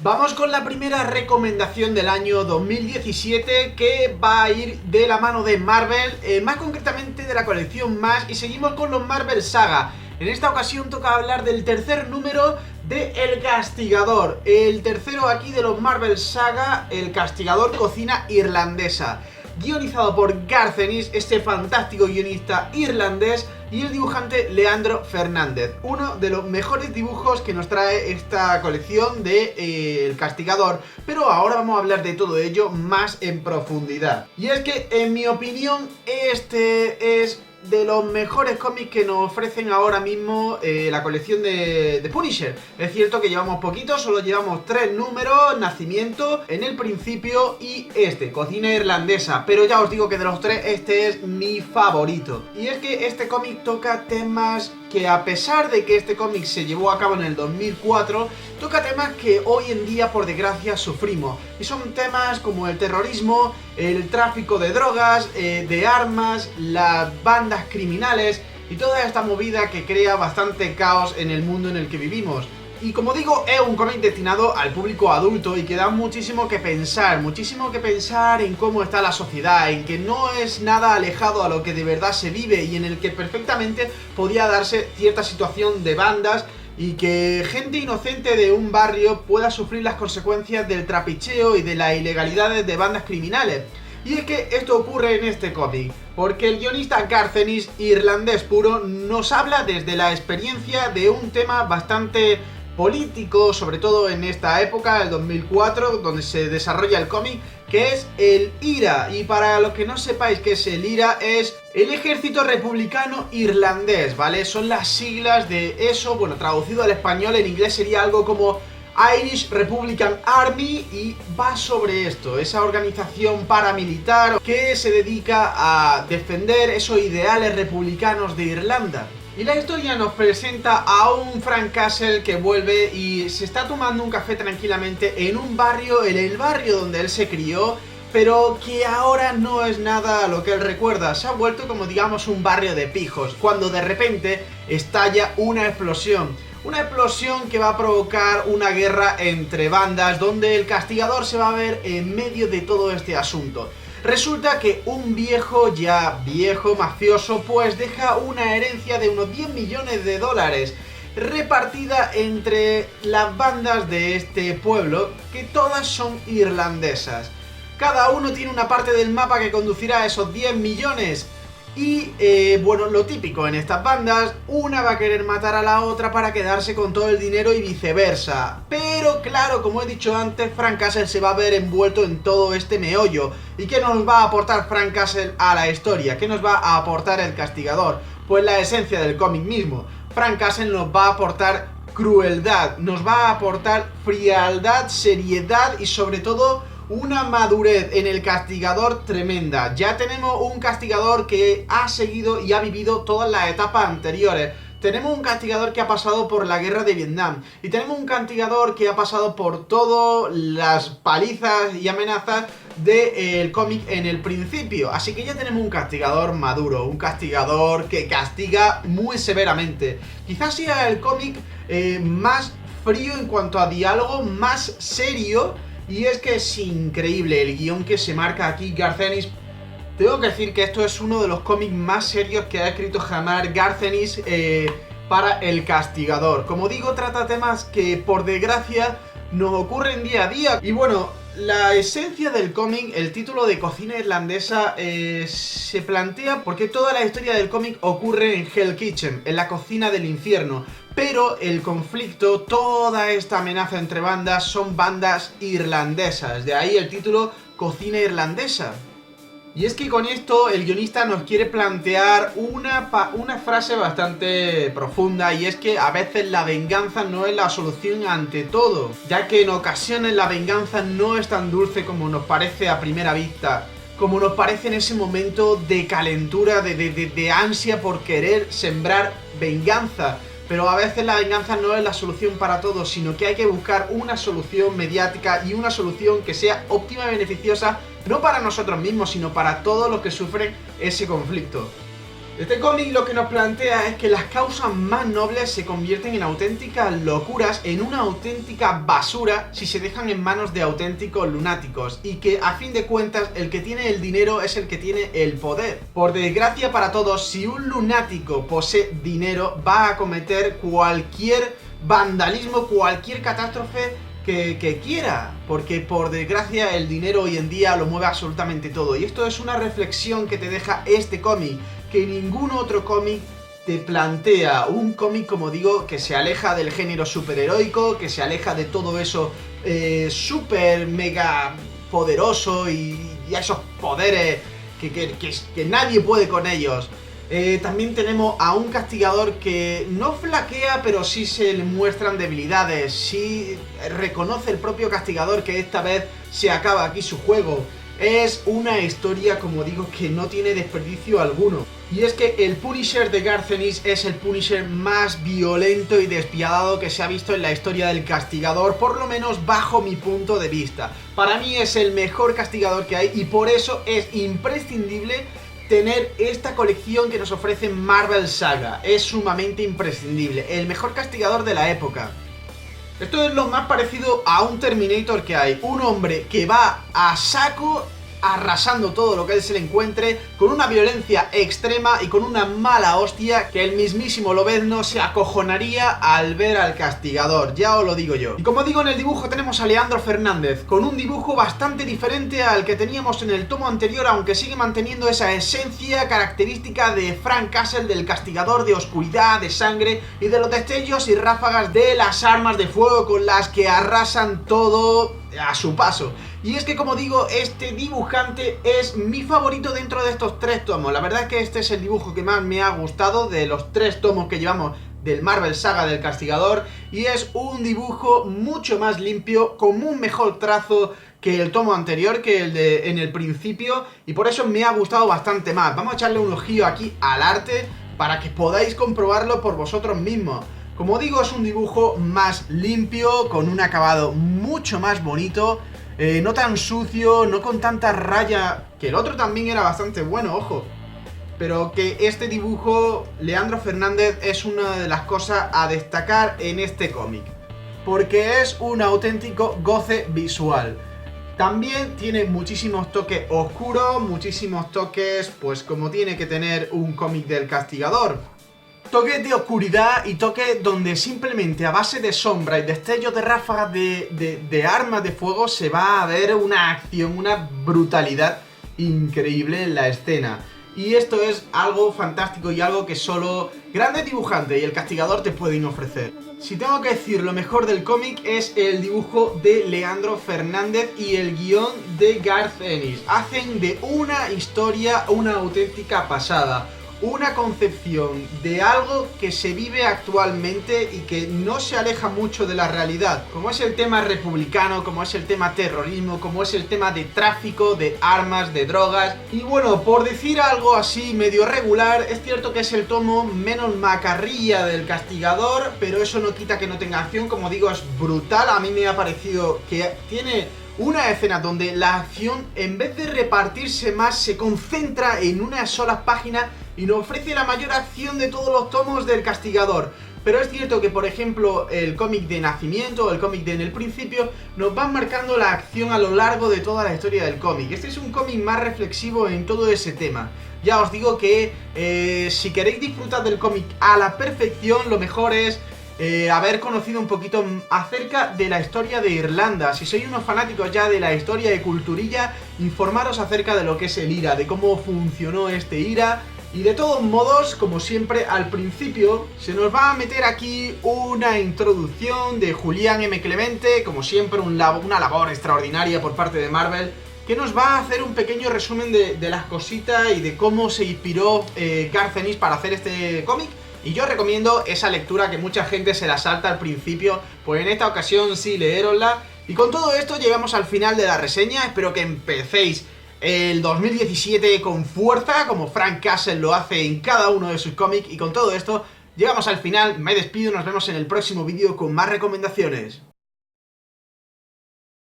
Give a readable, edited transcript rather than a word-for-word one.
Vamos con la primera recomendación del año 2017, que va a ir de la mano de Marvel, más concretamente de la colección Más, y seguimos con los Marvel Saga. En esta ocasión toca hablar del tercer número de El Castigador, el tercero aquí de los Marvel Saga, El Castigador Cocina Irlandesa, guionizado por Garth Ennis, este fantástico guionista irlandés, y el dibujante Leandro Fernández. Uno de los mejores dibujos que nos trae esta colección de El Castigador, pero ahora vamos a hablar de todo ello más en profundidad. Y es que, en mi opinión, este es de los mejores cómics que nos ofrecen ahora mismo la colección de Punisher. Es cierto que llevamos poquito, solo llevamos 3 números: Nacimiento, En el Principio y Cocina Irlandesa, pero ya os digo que de los 3 este es mi favorito. Y es que este cómic toca temas que, a pesar de que este cómic se llevó a cabo en el 2004, toca temas que hoy en día, por desgracia, sufrimos. Y son temas como el terrorismo, el tráfico de drogas, de armas, las bandas criminales y toda esta movida que crea bastante caos en el mundo en el que vivimos. Y como digo, es un cómic destinado al público adulto y que da muchísimo que pensar en cómo está la sociedad, en que no es nada alejado a lo que de verdad se vive y en el que perfectamente podía darse cierta situación de bandas y que gente inocente de un barrio pueda sufrir las consecuencias del trapicheo y de las ilegalidades de bandas criminales. Y es que esto ocurre en este cómic, porque el guionista Garth Ennis, irlandés puro, nos habla desde la experiencia de un tema bastante político, sobre todo en esta época, el 2004, donde se desarrolla el cómic, que es el IRA. Y para los que no sepáis qué es el IRA, es el Ejército Republicano Irlandés, ¿vale? Son las siglas de eso. Bueno, traducido al español, en inglés sería algo como Irish Republican Army, y va sobre esto, esa organización paramilitar que se dedica a defender esos ideales republicanos de Irlanda. Y la historia nos presenta a un Frank Castle que vuelve y se está tomando un café tranquilamente en un barrio, en el barrio donde él se crió, pero que ahora no es nada a lo que él recuerda. Se ha vuelto, como digamos, un barrio de pijos, cuando de repente estalla una explosión. Una explosión que va a provocar una guerra entre bandas, donde el Castigador se va a ver en medio de todo este asunto. Resulta que un viejo mafioso, pues deja una herencia de unos 10 millones de dólares repartida entre las bandas de este pueblo, que todas son irlandesas. Cada uno tiene una parte del mapa que conducirá a esos 10 millones. Y bueno, lo típico en estas bandas, una va a querer matar a la otra para quedarse con todo el dinero y viceversa. Pero claro, como he dicho antes, Frank Castle se va a ver envuelto en todo este meollo. ¿Y qué nos va a aportar Frank Castle a la historia? ¿Qué nos va a aportar el Castigador? Pues la esencia del cómic mismo. Frank Castle nos va a aportar crueldad, nos va a aportar frialdad, seriedad y sobre todo una madurez en el Castigador tremenda. Ya tenemos un Castigador que ha seguido y ha vivido todas las etapas anteriores. Tenemos un Castigador que ha pasado por la guerra de Vietnam. Y tenemos un Castigador que ha pasado por todas las palizas y amenazas del cómic en el principio. Así que ya tenemos un Castigador maduro, un Castigador que castiga muy severamente. Quizás sea el cómic más frío en cuanto a diálogo, más serio. Y es que es increíble el guión que se marca aquí Garth Ennis. Tengo que decir que esto es uno de los cómics más serios que ha escrito jamás Garth Ennis para El Castigador. Como digo, trata temas que por desgracia nos ocurren día a día. Y bueno, la esencia del cómic, el título de Cocina Irlandesa, se plantea porque toda la historia del cómic ocurre en Hell Kitchen, en la cocina del infierno. Pero el conflicto, toda esta amenaza entre bandas, son bandas irlandesas. De ahí el título Cocina Irlandesa. Y es que con esto el guionista nos quiere plantear una frase bastante profunda, y es que a veces la venganza no es la solución ante todo, ya que en ocasiones la venganza no es tan dulce como nos parece a primera vista, como nos parece en ese momento de calentura, de ansia por querer sembrar venganza. Pero a veces la venganza no es la solución para todo, sino que hay que buscar una solución mediática y una solución que sea óptima y beneficiosa, no para nosotros mismos, sino para todos los que sufren ese conflicto. Este cómic lo que nos plantea es que las causas más nobles se convierten en auténticas locuras, en una auténtica basura si se dejan en manos de auténticos lunáticos, y que a fin de cuentas el que tiene el dinero es el que tiene el poder. Por desgracia para todos, si un lunático posee dinero va a cometer cualquier vandalismo, cualquier catástrofe que quiera, porque por desgracia el dinero hoy en día lo mueve absolutamente todo. Y esto es una reflexión que te deja este cómic, que ningún otro cómic te plantea. Un cómic, como digo, que se aleja del género superheroico, que se aleja de todo eso super mega poderoso y esos poderes que nadie puede con ellos. También tenemos a un castigador que no flaquea, pero sí se le muestran debilidades. Sí reconoce el propio castigador que esta vez se acaba aquí su juego. Es una historia, como digo, que no tiene desperdicio alguno. Y es que el Punisher de Garth Ennis es el Punisher más violento y despiadado que se ha visto en la historia del castigador, por lo menos bajo mi punto de vista. Para mí es el mejor castigador que hay y por eso es imprescindible tener esta colección que nos ofrece Marvel Saga. Es sumamente imprescindible, el mejor castigador de la época. Esto es lo más parecido a un Terminator que hay, un hombre que va a saco arrasando todo lo que él se le encuentre, con una violencia extrema y con una mala hostia que el mismísimo Lobezno se acojonaría al ver al castigador, ya os lo digo yo. Y como digo, en el dibujo tenemos a Leandro Fernández, con un dibujo bastante diferente al que teníamos en el tomo anterior, aunque sigue manteniendo esa esencia característica de Frank Castle, del castigador, de oscuridad, de sangre y de los destellos y ráfagas de las armas de fuego con las que arrasan todo a su paso. Y es que, como digo, este dibujante es mi favorito dentro de estos 3 tomos. La verdad es que este es el dibujo que más me ha gustado de los 3 tomos que llevamos del Marvel Saga del Castigador, y es un dibujo mucho más limpio, con un mejor trazo que el tomo anterior, que el de en el principio, y por eso me ha gustado bastante más. Vamos a echarle un ojillo aquí al arte para que podáis comprobarlo por vosotros mismos. Como digo, es un dibujo más limpio, con un acabado mucho más bonito, no tan sucio, no con tanta raya, que el otro también era bastante bueno, ojo. Pero que este dibujo, Leandro Fernández, es una de las cosas a destacar en este cómic, porque es un auténtico goce visual. También tiene muchísimos toques oscuros, muchísimos toques, pues como tiene que tener un cómic del Castigador. Toques de oscuridad y toques donde simplemente a base de sombra y destellos de ráfagas de armas de fuego se va a ver una acción, una brutalidad increíble en la escena. Y esto es algo fantástico y algo que solo grandes dibujantes y el Castigador te pueden ofrecer. Si tengo que decir lo mejor del cómic, es el dibujo de Leandro Fernández y el guión de Garth Ennis. Hacen de una historia una auténtica pasada. Una concepción de algo que se vive actualmente y que no se aleja mucho de la realidad, como es el tema republicano, como es el tema terrorismo, como es el tema de tráfico, de armas, de drogas. Y bueno, por decir algo así medio regular, es cierto que es el tomo menos macarrilla del Castigador, pero eso no quita que no tenga acción. Como digo, es brutal. A mí me ha parecido que tiene una escena donde la acción, en vez de repartirse más, se concentra en una sola página y nos ofrece la mayor acción de todos los tomos del Castigador. Pero es cierto que, por ejemplo, el cómic de Nacimiento o el cómic de En el Principio nos van marcando la acción a lo largo de toda la historia del cómic. Este es un cómic más reflexivo en todo ese tema. Ya os digo que si queréis disfrutar del cómic a la perfección, lo mejor es haber conocido un poquito acerca de la historia de Irlanda. Si sois unos fanáticos ya de la historia de culturilla, informaros acerca de lo que es el IRA, de cómo funcionó este IRA. Y de todos modos, como siempre, al principio se nos va a meter aquí una introducción de Julián M. Clemente, como siempre una labor extraordinaria por parte de Marvel, que nos va a hacer un pequeño resumen de las cositas y de cómo se inspiró Garth Ennis para hacer este cómic. Y yo recomiendo esa lectura, que mucha gente se la salta al principio, pues en esta ocasión sí, leérosla. Y con todo esto llegamos al final de la reseña. Espero que empecéis el 2017 con fuerza, como Frank Castle lo hace en cada uno de sus cómics. Y con todo esto llegamos al final. Me despido, nos vemos en el próximo vídeo con más recomendaciones.